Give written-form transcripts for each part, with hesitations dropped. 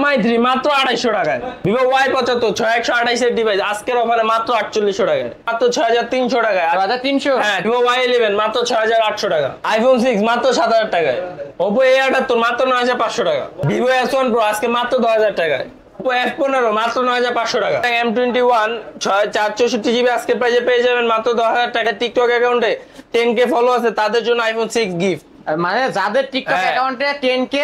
MI3 মাত্র 250 টাকায়। Vivo Y75 6128 এর ডিভাইস আজকের অফারে মাত্র 4800 টাকায়, মাত্র 6300 টাকায়। 6300? হ্যাঁ। Vivo Y11 মাত্র 6800 টাকা। iPhone 6 মাত্র 7000 টাকায়। Oppo A78 মাত্র 9500 টাকা। Vivo S1 Pro আজকে মাত্র 10000 টাকায়। Oppo F15 মাত্র 9500 টাকা। M21 464GB আজকে প্রাইসে পেয়ে যাবেন মাত্র 10000 টাকা। টিকটক অ্যাকাউন্টে 10k ফলো আছে তাদের জন্য iPhone 6 গিফট। মানে যাদের টিকটক অ্যাকাউন্টে 10k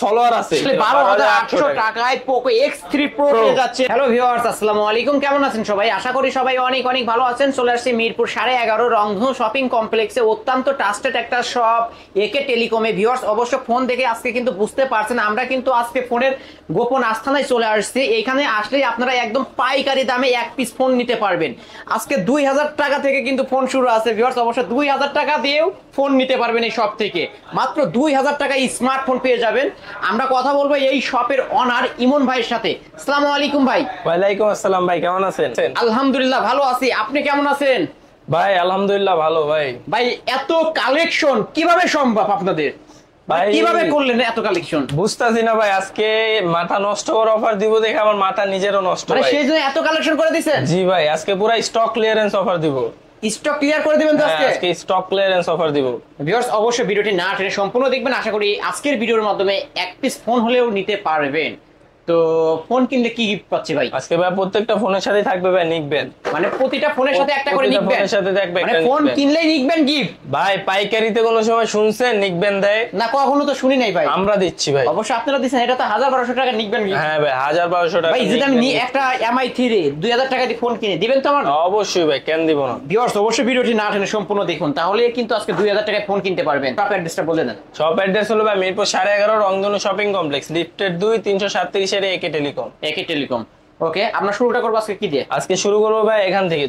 ফলোয়ার আছে 12800 টাকায় Poco X3 Pro পেয়ে যাচ্ছে। হ্যালো ভিউয়ার্স, আসসালামু আলাইকুম, কেমন আছেন সবাই? আশা করি সবাই অনেক অনেক ভালো আছেন। চলে আসছি মিরপুর 11.5 রংধনু শপিং কমপ্লেক্সে, অত্যন্ত ট্রাস্টেড একটা শপ একে টেলিকমে। ভিউয়ার্স অবশ্য ফোন দেখে আজকে কিন্তু বুঝতে পারছেন আমরা কিন্তু আজকে ফোনের গোপন আস্থানায় চলে আসছি। এইখানে আসলেই আপনারা একদম পাইকারি দামে এক পিস ফোন নিতে পারবেন। আজকে 2000 টাকা থেকে কিন্তু ফোন শুরু আছে। ভিউয়ার্স অবশ্য 2000 টাকা দিয়েও ফোন নিতে পারবেন এই শপ থেকে। মাত্র 2000 টাকায় স্মার্টফোন পেয়ে যাবেন। আমরা কথা বলবো এই শপের অনার ইমন ভাইয়ের সাথে। আসসালামু আলাইকুম ভাই। ওয়ালাইকুম আসসালাম ভাই, কেমন আছেন? আলহামদুলিল্লাহ ভালো আছি, আপনি কেমন আছেন? ভাই আলহামদুলিল্লাহ ভালো। ভাই ভাই এত কালেকশন কিভাবে সম্ভব আপনাদের? ভাই কিভাবে করলেন এত কালেকশন? বুঝতাছি না ভাই, আজকে মাথা নষ্ট করার অফার দিব দেখে আমার মাথা নিজেরও নষ্ট। মানে সেই জন্য এত কালেকশন করে দিয়েছেন? জি ভাই, আজকে পুরো স্টক ক্লিয়ারেন্স অফার দিব। স্টক ক্লিয়ার করে দিবেন তো আজকে? আজকে স্টক ক্লিয়ারেন্স অফার দিব। ভিউয়ার্স অবশ্যই ভিডিওটি না টেনে সম্পূর্ণ দেখবেন। আশা করি আজকের ভিডিওর মাধ্যমে এক পিস ফোন হলেও নিতে পারবেন। তো ফোন কিনলে কি গিফট পাচ্ছি ভাই? আজকে ভাই প্রত্যেকটা ফোনের সাথে থাকবে ভাই নিকবেন। মানে প্রতিটা ফোনের সাথে একটা করে নিকবেন? ফোনের সাথে থাকবে মানে ফোন কিনলেই নিকবেন গিফট? ভাই পাইকারিতে কোনো সময় শুনছেন নিকবেন দেয়? না, কখনো তো শুনি নাই ভাই। আমরা দিচ্ছি ভাই। অবশ্যই আপনারা দিচ্ছেন, এটা তো 1000-1200 টাকা নিকবেন গিফট। হ্যাঁ ভাই 1000-1200 টাকা। ভাই যদি আমি একটা MI3 2000 টাকা দিয়ে ফোন কিনে দিবেন তো আমার? অবশ্যই ভাই, কেন দিব না। ভিউয়ার্স অবশ্যই ভিডিওটি না টেনে সম্পূর্ণ দেখুন, তাহলে কিন্তু আজকে 2000 টাকায় ফোন কিনতে পারবেন। শপ অ্যাড্রেসটা বলে দেন। শপ অ্যাড্রেস হলো ভাই মিরপুর 11.5 রংধনু শপিং কমপ্লেক্স, লিফটেড 2 337 এর একে টেলিকম। একে টেলিকম। ওকে, আমরা শুরুটা করব আজকে কি দিয়ে? আজকে শুরু করব ভাই এখান থেকে,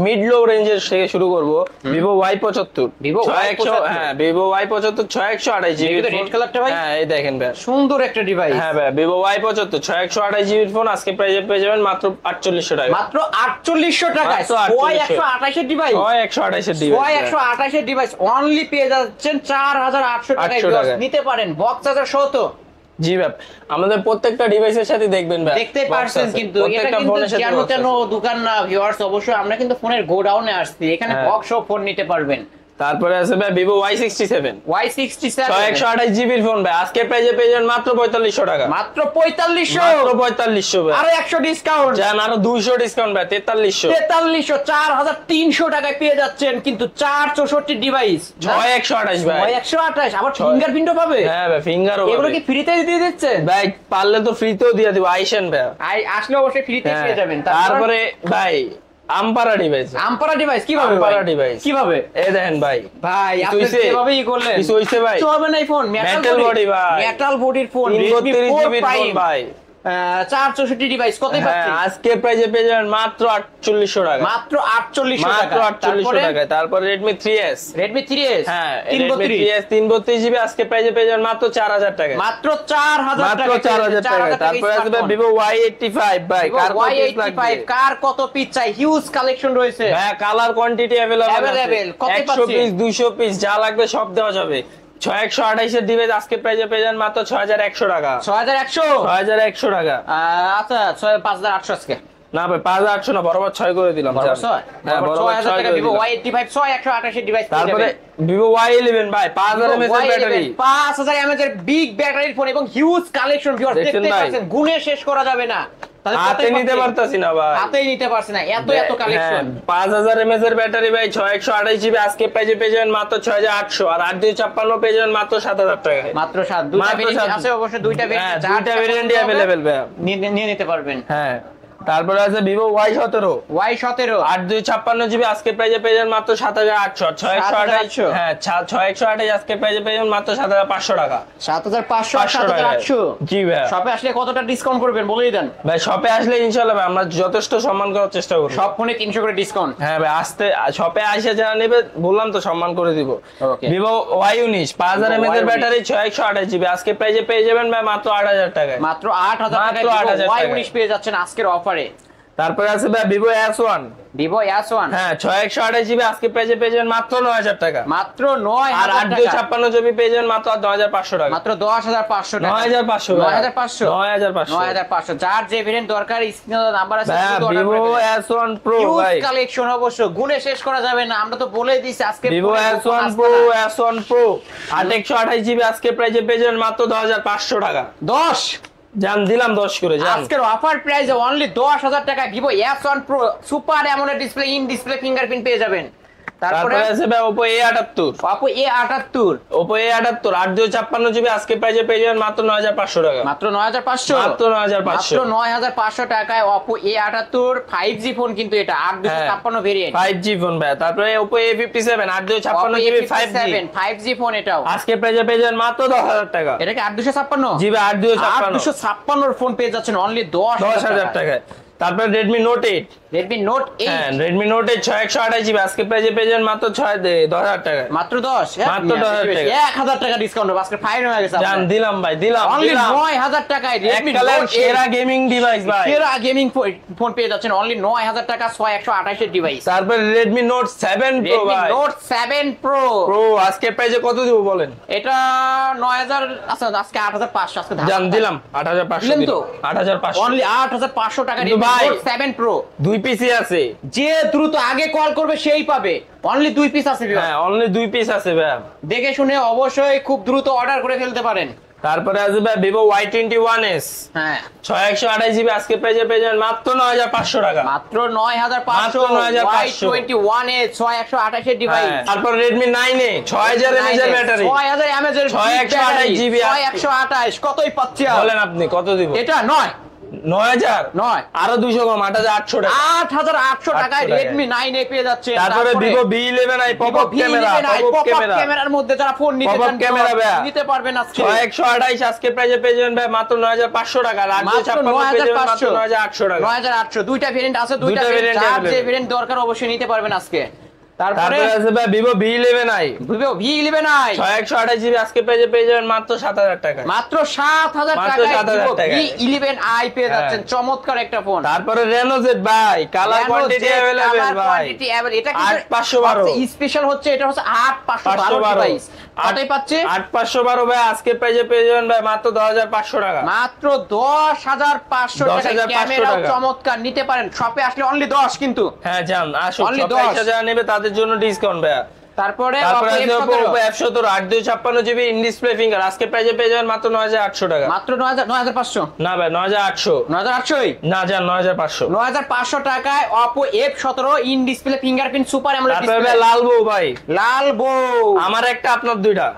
মিড লো রেঞ্জের থেকে শুরু করব। Vivo Y75 Vivo Y75 হ্যাঁ Vivo Y75 6128 জিবি রেড কালারটা ভাই। হ্যাঁ এই দেখেন ভাই, সুন্দর একটা ডিভাইস। হ্যাঁ ভাই Vivo Y75 6128 জিবি ফোন আজকে প্রাইসে পেয়ে যাবেন মাত্র 4800 টাকা। মাত্র 4800 টাকায় Y128 এর ডিভাইস। Y128 এর ডিভাইস, Y128 এর ডিভাইস অনলি পেয়ে যাচ্ছেন 4800 টাকায়। নিতে পারেন বক্স চার্জার সহ তো? জি ভাই, আমাদের প্রত্যেকটা ডিভাইসের সাথে দেখবেন ভাই, দেখতে পারছেন কিন্তু এটা কিন্তু যেন দোকান না। ভিউয়ার্স অবশ্যই আমরা কিন্তু ফোনের গোডাউনে আসছি, এখানে বক্স সহ ফোন নিতে পারবেন। তারপরে আছে ভাই Vivo Y67 128 জিবির ফোন ভাই আজকে প্রাইসে পেয়ে যাবেন মাত্র 4500 টাকা। মাত্র 4500? মাত্র 4500 ভাই। আরো 100 ডিসকাউন্ট জান, আরো 200 ডিসকাউন্ট ভাই 4300। 4300 টাকায় পেয়ে যাচ্ছেন কিন্তু 464 ডিভাইস। Y128 ভাই, Y128 আবার ফিঙ্গারপ্রিন্টও পাবে? হ্যাঁ ভাই ফিঙ্গারও পাবে। এগুলো কি ফ্রিতে দিয়ে দিচ্ছেন ভাই? পারলে তো ফ্রিতেও দিয়ে দিব, আইসেন ভাই। আসলে অবশ্যই ফ্রিতে পেয়ে যাবেন। তারপরে ভাই আমপারা ডিভাইস। আমপারা ডিভাইস কিভাবে? আমপারা ডিভাইস কিভাবে? এই দেখেন ভাই, ভাই আপনি কিভাবেই করলেন? কিছু হইছে ভাই? চলবে না এই ফোন, মেটাল বডি ভাই, মেটাল বডির ফোন 32 জিবির ফোন ভাই, 464 ডিভাইস কতই পাচ্ছেন? আজকে প্রাইসে পেয়ে যাবেন মাত্র 4800 টাকা। মাত্র 4800 টাকা। মাত্র 4800 টাকা। তারপরে Redmi 3S, Redmi 3S হ্যাঁ Redmi 3S 332 জিবি আজকে প্রাইসে পেয়ে যাবেন মাত্র 4000 টাকা। মাত্র 4000 টাকা। মাত্র 4000 টাকা। তারপরে আছে Vivo Y85 ভাই, কার কত পিস লাগবে? কার কত পিস চাই? হিউজ কালেকশন রয়েছে ভাই, কালার কোয়ান্টিটি अवेलेबल আছে। কত 100 পিস 200 পিস যা লাগবে সব দেওয়া যাবে। 6128 এর ডিভাইস আজকে প্রাইসে পেয়ে যান মাত্র 6100 টাকা। 6100 টাকা। আচ্ছা 5800 আজকে না ভাই 5800 না, বরাবর 6 করে দিলাম। বরাবর 6? হ্যাঁ বরাবর 6 করে Vivo দিলাম। Y85 128 এর ডিভাইস। তারপরে Vivo Y11 ভাই 5000 mAh এর ব্যাটারি, 5000 mAh এর বিগ ব্যাটারির ফোন এবং হিউজ কালেকশন। ভিউয়ার্স দেখতে পাচ্ছেন, গুণে শেষ করা যাবে না। হাতে নিতে পারতাছি না ভাই, হাতেই নিতে পারছি না, এত কালেকশন। 5000 mAh এর ব্যাটারি ভাই 6128 জিবি আজকে প্রাইসে পেয়ে যাবেন মাত্র 6800, আর 8256 পেয়ে যাবেন মাত্র 7000 টাকায়। মাত্র 7 দুইটা ভেরিয়েন্ট আছে, অবশ্য দুইটা ভেরিয়েন্ট, দুইটা ভেরিয়েন্টই अवेलेबल ভাই, নিয়ে নিতে পারবেন। হ্যাঁ তারপরে আছে Vivo Y17 8256 জিবি আজকে প্রাইসে পেয়ে যাবেন মাত্র 7800, 6128 হ্যাঁ 6128 আজকে প্রাইসে পেয়ে যাবেন মাত্র 7500 টাকা। 7500 7800? জি ভাই। শপে আসলে কতটা ডিসকাউন্ট করবেন বলেই দেন ভাই। শপে আসলে ইনশাআল্লাহ ভাই আমরা যথেষ্ট সম্মান করার চেষ্টা করব। সব ফোনে 300 করে ডিসকাউন্ট। হ্যাঁ ভাই, আসতে শপে এসে যারা নেবে বললাম তো সম্মান করে দিব। Vivo Y19 5000 mAh এর ব্যাটারি 6128 জিবি আজকে প্রাইসে পেয়ে যাবেন ভাই মাত্র 8000 টাকায়। মাত্র 8000 টাকায় Y19 পেয়ে যাচ্ছেন আজকের অফারে। তারপরে আছে ভাই ভিভো S1। ভিভো S1 হ্যাঁ 6128GB আজকে প্রাইসে পেয়ে যাবেন মাত্র 9000 টাকা। মাত্র আর 9000 টাকা। 8256GB পেয়ে যাবেন মাত্র 9500 টাকা। মাত্র 10500 টাকা। 9500 9500 যার যে ভেরিয়েন্ট দরকার স্ক্রিনে নাম্বার আছে শুধু অর্ডার ভিভো করে দেবেন। S1 Pro ভাই, কালেকশন অবশ্য গুণে শেষ করা যাবে না, আমরা তো বলেই দিছি আজকে ভিভো S1 Pro 8128GB আজকে প্রাইসে পেয়ে যাবেন মাত্র 10500 টাকা। 10 জান দিলাম 10 করে জান। আজকের অফার প্রাইসে অনলি 10000 টাকায় Vivo S1 Pro super AMOLED display in display fingerprint পেয়ে যাবেন। তারপরে আছে ভাই Oppo A78। Oppo A78 Oppo A78 8256GB আজকে প্রাইসে পেয়ে যাবেন মাত্র 9500 টাকা। মাত্র 9500 মাত্র 9500 মাত্র 9500 টাকায় Oppo A78 5G ফোন, কিন্তু এটা 8256 ভেরিয়েন্ট 5G ফোন ভাই। তারপরে Oppo A57 8256GB 5G phone এটাও আজকে প্রাইসে পেয়ে যাবেন মাত্র 10000 টাকা। এটা কি 8256? জি ভাই 8256 8256 ফোন পেয়ে যাচ্ছেন অনলি 10000 টাকায়। তারপরে Redmi Note 8। Redmi Note 8 হ্যাঁ Redmi Note 8 6128GB আজকে প্রাইসে পেয়ে যাবেন মাত্র 10000 টাকা। মাত্র 10 মাত্র 10,000 টাকা। 1000 টাকা ডিসকাউন্ট হবে, আজকে ফাইন হয়ে গেছে জান দিলাম ভাই, দিলাম অনলি 9000 টাকায় Redmi এককালের Note 8 সেরা গেমিং ডিভাইস ভাই। সেরা গেমিং ফোন পেয়ে যাচ্ছেন অনলি 9000 টাকা 6128 এর ডিভাইস। তারপরে Redmi Note 7 Pro Redmi ভাই। Note 7 Pro আজকে প্রাইসে কত দিব বলেন? এটা 9000 আচ্ছা আজকে 8500 আজকে জান দিলাম 8500 দিলেন তো? 8500 অনলি 8500 টাকা কিন্তু Redmi ভাই, Note 7 Pro। দুই পিসই আছে। যে দ্রুত আগে কল করবে সেই পাবে, অনলি 2 পিস আছে ভিউয়ার। হ্যাঁ অনলি 2 পিস আছে ভাই, দেখে শুনে অবশ্যই খুব দ্রুত অর্ডার করে ফেলতে পারেন। তারপরে আছে ভাই Vivo Y21s। হ্যাঁ 6128GB আজকে প্রাইসে পেয়ে যাবেন মাত্র 9500 টাকা। মাত্র 9500 9500 Y21 এ 6128 এর ডিভাইস। তারপর Redmi 9A 6000 mAh battery, 6000 mAh এর 6128GB 6128 কতই পাচ্ছি বলেন আপনি কত দিব? এটা 9000 নয় আরো 200 কম 8800 টাকা। 8800 টাকায় 800 Redmi 9A পেয়ে যাচ্ছে। তারপরে Vivo V11i পপআপ ক্যামেরা, ক্যামেরার মধ্যে যারা ফোন নিতে Pop-up চান camera ভাইয়া। নিতে পারবেন আজকে 6128 আজকে প্রাইসে পেয়ে যাবেন ভাই মাত্র 9500 টাকা। আর 256 পেয়ে যাবেন মাত্র 9800 টাকা। 9800 দুইটা ভেরিয়েন্ট আছে, দুইটা দুইটা variant ভেরিয়েন্ট available। যে ভেরিয়েন্ট দরকার অবশ্যই নিতে পারবেন আজকে। তারপরে তারপরে আছে ভাই Vivo V11i Vivo V11i 6128GB আজকে পেয়ে যাবেন মাত্র 7000 টাকা। মাত্র 7000 মাত্র টাকায় 7000 Vivo টাকায়। V11i পেয়ে যাচ্ছেন, হ্যাঁ। চমৎকার একটা ফোন। তারপরে Reno Z ভাই, কালার কোয়ান্টিটি अवेलेबल ভাই। এটা 8512 স্পেশাল হচ্ছে, এটা হচ্ছে 8512 ডিভাইস। কতই পাচ্ছে? 8512 ভাই আজকে প্রাইসে পেয়ে যাবেন ভাই মাত্র 10500 টাকা। মাত্র 10500 টাকা। 10,500 ক্যামেরাও টাকা। চমৎকার, নিতে পারেন শপে আসলে অনলি 10 কিন্তু। হ্যাঁ জান আসুন, Only সব 10 পয়সা যারা নেবে তাদের জন্য ডিসকাউন্ট ভাই। তারপরে তারপরে আছে Oppo Oppo F17 8256GB in display finger আজকে প্রাইসে পেয়ে যাবেন মাত্র 9800 টাকা। মাত্র 9500 না ভাই 9800 9800 না জান 9500। 9500 টাকায় Oppo F17 in display fingerprint super AMOLED তারপরে ডিসপ্লে। ভাই লাল বউ ভাই, লাল বউ আমার একটা আপনার দুইটা।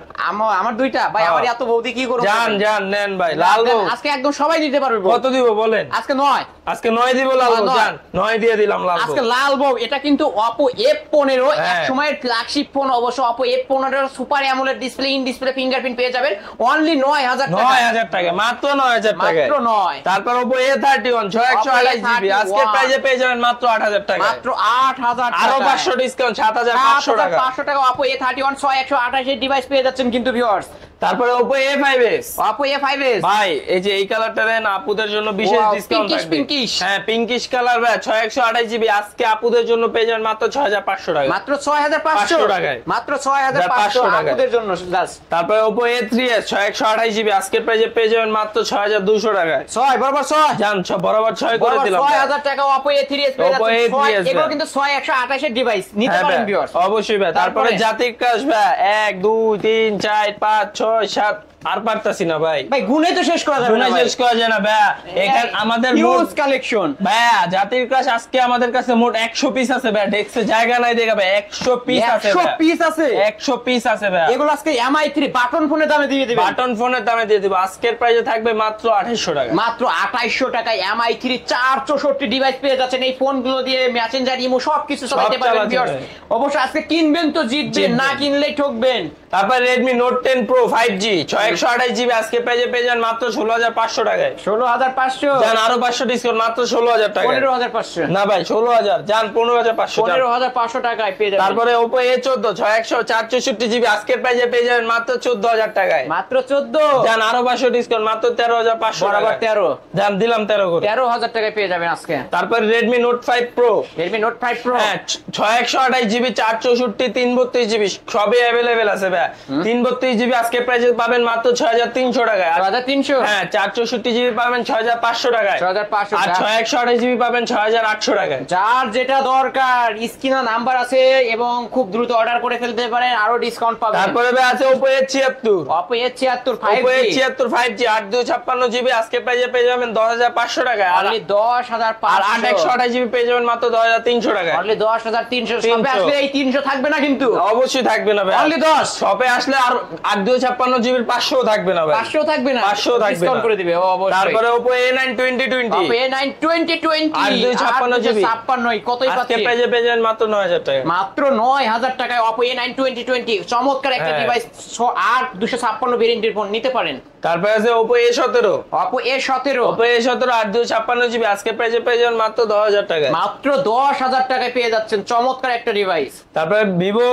আমার দুইটা ভাই, হ্যাঁ। আমার এত বৌদি কি করব? জান জান নেন ভাই লাল বউ। আজকে একদম সবাই নিতে পারবে বউ। কত দিব বলেন? আজকে 9 আজকে 9 দিব লাল বউ, 9 জান 9 দিয়ে দিলাম লাল বউ। আজকে লাল বউ। এটা কিন্তু Oppo F15 এক হ্যাঁ। সময়ের ফ্ল্যাগশিপ ফোন অবশ্য। Oppo F15 super AMOLED display in display fingerprint পেয়ে যাবেন অনলি 9000 টাকা। 9000 টাকা, মাত্র 9000 টাকা। মাত্র 9। তারপর Oppo A31 6128GB আজকে প্রাইসে পেয়ে যাবেন মাত্র 8000 টাকা। মাত্র 8000 টাকা। আরো 500 ডিসকাউন্ট 7500 টাকা। 7500 টাকা Oppo A31 6128 এর ডিভাইস পেয়ে যাচ্ছেন কিন্তু ভিউয়ার্স। তারপরে Oppo A5s Oppo A5s ভাই, এই যে এই কালারটা দেন আপুদের জন্য বিশেষ Wow, ডিসকাউন্ট pinkish, থাকবে। pinkish। হ্যাঁ পিঙ্কিশ কালার ভাই 6128GB আজকে আপুদের জন্য পেয়ে যাবেন মাত্র 6500 টাকা। মাত্র 6500 টাকায়। মাত্র 6500 টাকায়। আপনাদের জন্য জাস্ট। তারপরে Oppo A3s 6128GB আজকে প্রাইসে পেয়ে যাবেন মাত্র 6200 টাকায়। 6 বরাবর 6 জান বরাবর 6 করে বরাবর দিলাম। 6000 টাকা Oppo A3s পেয়ে Oppo যাচ্ছেন। A3s এগুলো ভাই। কিন্তু 6128 এর ডিভাইস নিতে হ্যাঁ পারেন ভাই, ভিউয়ার্স। অবশ্যই ভাই। তারপরে তারপরে? জাতির ক্রাশ ভাই 1 2 3 4 5 6 7 আর পারতাছি না ভাই, ভাই গুনে তো শেষ করা যাবে না গুণে ভাই। শেষ করা যায় না ভাই। এখানে আমাদের হিউজ মোট কালেকশন ভাইয়া জাতির ক্রাশ আজকে আমাদের কাছে মোট 100 পিস আছে ভাই। ডেস্কে জায়গা নাই দেখা ভাই, 100 পিস আছে 100 ভাই। পিস আছে। 100 পিস আছে ভাই। এগুলো আজকে MI3 বাটন ফোনের দামে দিয়ে দিবেন। বাটন ফোনের দামে দিয়ে দিব। আজকের প্রাইসে থাকবে মাত্র 2800 টাকা। মাত্র 2800 টাকায় MI3 464 ডিভাইস পেয়ে যাচ্ছেন। এই ফোনগুলো দিয়ে মেসেঞ্জার ইমো সবকিছু চালাতে পারবেন চালাতে ভিউয়ার্স। পারবেন। অবশ্য আজকে কিনবেন তো জিতবেন, না কিনলেই ঠকবেন। তারপর Redmi Note 10 Pro 5G 628 GB আজকে পেয়ে যান মাত্র 16500 টাকায়। 16500 জান আরো 500 ডিসকাউন্ট মাত্র 16000 টাকা। 15500 না ভাই 16000 জান 15500 টাকা। 15500 টাকায় পেয়ে যাবেন। তারপরে Oppo A14 464 জিবি আজকের প্রাইসে পেয়ে যাবেন মাত্র 14000 টাকায়। মাত্র 14 জান আরো 500 ডিসকাউন্ট মাত্র 13500 বরাবর 13 জান দিলাম 13 করে। 13000 টাকায় পেয়ে যাবেন আজকে। তারপরে Redmi Note 5 Pro Redmi Note 5 Pro হ্যাঁ 628 জিবি 464 332 জিবি সবই अवेलेबल আছে ভাই। 332 জিবি আজকে প্রাইসে পাবেন মাত্র 6300 টাকায়। 6300 হ্যাঁ 464 জিবি পাবেন 6500 টাকায়। 6500 আর 628 জিবি পাবেন 6800 টাকায়। যার যেটা দরকার স্ক্রিনে নাম্বার আছে এবং খুব দ্রুত অর্ডার করে ফেলতে পারেন, আরো ডিসকাউন্ট পাবেন। তারপরে ভাই আছে Oppo A76 Oppo A76 Oppo 5G A76 5G 8256 GB আজকে প্রাইসে পেয়ে যাবেন 10500 টাকায়। আর অনলি 10500 আর 128 জিবি পেয়ে যাবেন মাত্র 10300 টাকায়। অনলি 10300 শপে আসলে এই 300 থাকবে না কিন্তু। অবশ্যই থাকবে না ভাই। অনলি 10 শপে আসলে আর 8256 জিবির 500 থাকবে না ভাই। 500 থাকবে না, 500 থাকবে ডিসকাউন্ট না। করে দিবে অবশ্যই। তারপরে Oppo A9 2020 Oppo A9 2020 8256 GB 56 কতই আজকে পাচ্ছেন? প্রাইসে পেয়ে যাবেন মাত্র 9000 টাকা। মাত্র 9000 টাকায় Oppo A9 2020 চমৎকার একটা হ্যাঁ। ডিভাইস। 8256 ভেরিয়েন্টের ফোন নিতে পারেন। তারপরে আছে Oppo A17 Oppo A17 Oppo A17 8256 GB আজকে প্রাইসে পেয়ে যাবেন মাত্র 10000 টাকা। মাত্র 10000 টাকায় পেয়ে যাচ্ছেন চমৎকার একটা ডিভাইস। তারপরে Vivo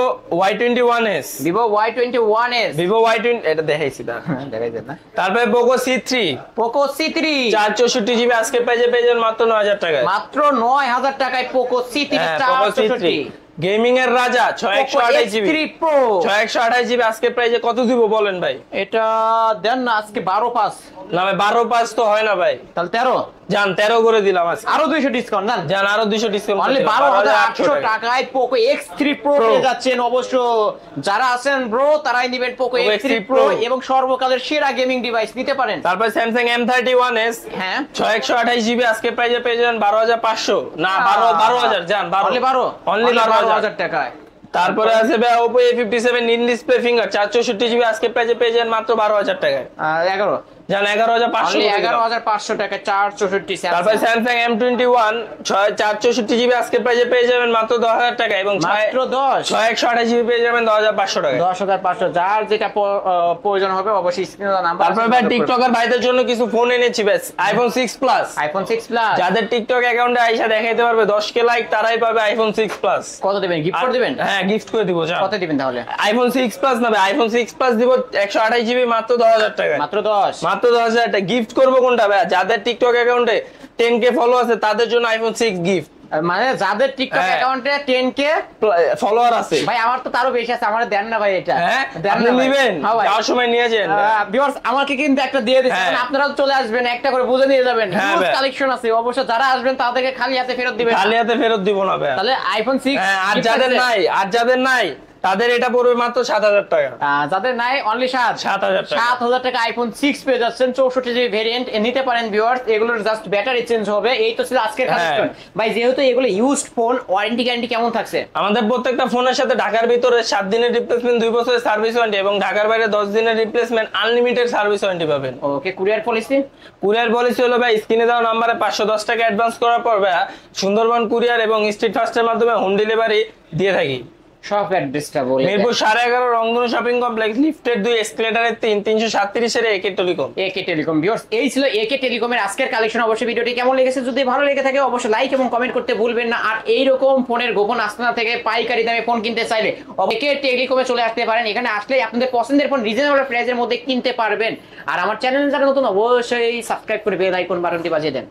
Y21s Vivo Y21s Vivo Y20 এটা দেখাইছি না। দেখাই দেন না। তারপরে Poco C3 Poco C3 464 GB আজকে প্রাইসে পেয়ে যাবেন মাত্র 9000 টাকায়। মাত্র 9000 টাকায় Poco C3 হ্যাঁ, Poco C3 গেমিং এর রাজা 628 জিবি 3 Pro 628 জিবি আজকে প্রাইসে কত দিব বলেন ভাই? এটা দেন না আজকে 12/5 না ভাই 12/5 তো হয় না ভাই। তাহলে 13 জান 13 করে দিলাম আজকে। আরো 200 ডিসকাউন্ট দেন। জান আরো 200 ডিসকাউন্ট অনলি 12800 টাকায় Poco X3 Pro পেয়ে যাচ্ছেন। অবশ্য যারা আছেন ব্রো তারাই নেবেন Poco X3 Pro এবং সর্বকালের সেরা গেমিং ডিভাইস নিতে পারেন। তারপর Samsung M31s হ্যাঁ 628 জিবি আজকে প্রাইসে পেয়ে যাবেন 12500 না 12000 জান 12 অনলি 12 অনলি 12000 টাকায়। তারপরে আছে ভাই Oppo A57 in display finger 464 GB আজকে প্রাইসে পেয়ে যাবেন মাত্র 12000 টাকায়। 11 জান 11500 অনলি 11500 টাকা 464 তারপর Samsung M21 464 জিবি আজকে প্রাইসে পেয়ে যাবেন মাত্র 10000 টাকা এবং মাত্র 10 628 জিবি পেয়ে যাবেন 10500 টাকা। 10500 যার যেটা প্রয়োজন হবে অবশ্যই স্ক্রিনে নাম্বার। তারপর ভাই টিকটকার ভাইদের জন্য কিছু ফোন এনেছি বেশ iPhone 6 Plus iPhone 6 Plus যাদের টিকটক অ্যাকাউন্টে আইসা দেখাইতে পারবে 10k লাইক তারাই পাবে iPhone 6 Plus। কত দিবেন? গিফট করে দিবেন? হ্যাঁ গিফট করে দিব। জান কত দিবেন তাহলে? iPhone 6 Plus না ভাই iPhone 6 Plus দিব 128 জিবি মাত্র 10000 টাকা। মাত্র 10 মাত্র 10000 টাকা। গিফট করব কোনটা ভাই? যাদের টিকটক অ্যাকাউন্টে 10k ফলো আছে তাদের জন্য iPhone 6 গিফট। মানে যাদের টিকটক হ্যাঁ। অ্যাকাউন্টে 10k ফলোয়ার আছে ভাই আমার তো তারও বেশি আছে, আমার দেন না ভাই এটা। হ্যাঁ দেন আপনি না ভাই। নেবেন হ্যাঁ ভাই। যাওয়ার সময় নিয়ে যান। ভিউয়ার্স আমাকে কিন্তু একটা দিয়ে দিচ্ছেন, হ্যাঁ। আপনারাও চলে আসবেন একটা করে বুঝে নিয়ে যাবেন। হ্যাঁ হিউজ ভাই। কালেকশন আছে, অবশ্য যারা আসবেন তাদেরকে খালি হাতে ফেরত দিবেন না। খালি হাতে ফেরত দিব না ভাই। তাহলে iPhone 6 হ্যাঁ আর gift যাদের আছে। নাই তাদের এটা পড়বে মাত্র 7000 টাকা। যাদের নাই অনলি 7000 টাকা। 7000 টাকা iPhone 6 পেয়ে যাচ্ছেন 64 জিবি ভেরিয়েন্ট নিতে পারেন ভিউয়ার্স। এগুলোর জাস্ট ব্যাটারি চেঞ্জ হবে। এই তো ছিল আজকের কালেকশন। ভাই যেহেতু এগুলো ইউজড ফোন, ওয়ারেন্টি গ্যারান্টি কেমন থাকছে? আমাদের প্রত্যেকটা ফোনের সাথে ঢাকার ভিতরে 7 দিনের রিপ্লেসমেন্ট 2 বছরের সার্ভিস ওয়ারেন্টি এবং ঢাকার বাইরে 10 দিনের রিপ্লেসমেন্ট আনলিমিটেড সার্ভিস ওয়ারেন্টি পাবেন। ওকে কুরিয়ার পলিসি? কুরিয়ার পলিসি হলো ভাই স্ক্রিনে দেওয়া নম্বরে 510 টাকা অ্যাডভান্স করার পর ভাই সুন্দরবন কুরিয়ার এবং স্ট্রিট ফাস্টের মাধ্যমে হোম ডেলিভারি দিয়ে থাকি। সব অ্যাড্রেসটা বলে মিরপুর 11.5 রংধনু শপিং কমপ্লেক্স লিফটের 2 এসকেলেটরের 3 337 এর একে টেলিকম। একে টেলিকম ভিউয়ার্স এই ছিল একে টেলিকমের আজকের কালেকশন। অবশ্যই ভিডিওটি কেমন লেগেছে যদি ভালো লেগে থাকে অবশ্যই লাইক এবং কমেন্ট করতে ভুলবেন না। আর এই রকম ফোনের গোপন আস্তানা থেকে পাইকারি দামে ফোন কিনতে চাইলে একে টেলিকমে চলে আসতে পারেন। এখানে আসলে আপনাদের পছন্দের ফোন রিজনেবল প্রাইসের মধ্যে কিনতে পারবেন। আর আমার চ্যানেল যারা নতুন অবশ্যই সাবস্ক্রাইব করে বেল আইকন বাটনটি বাজিয়ে দেন।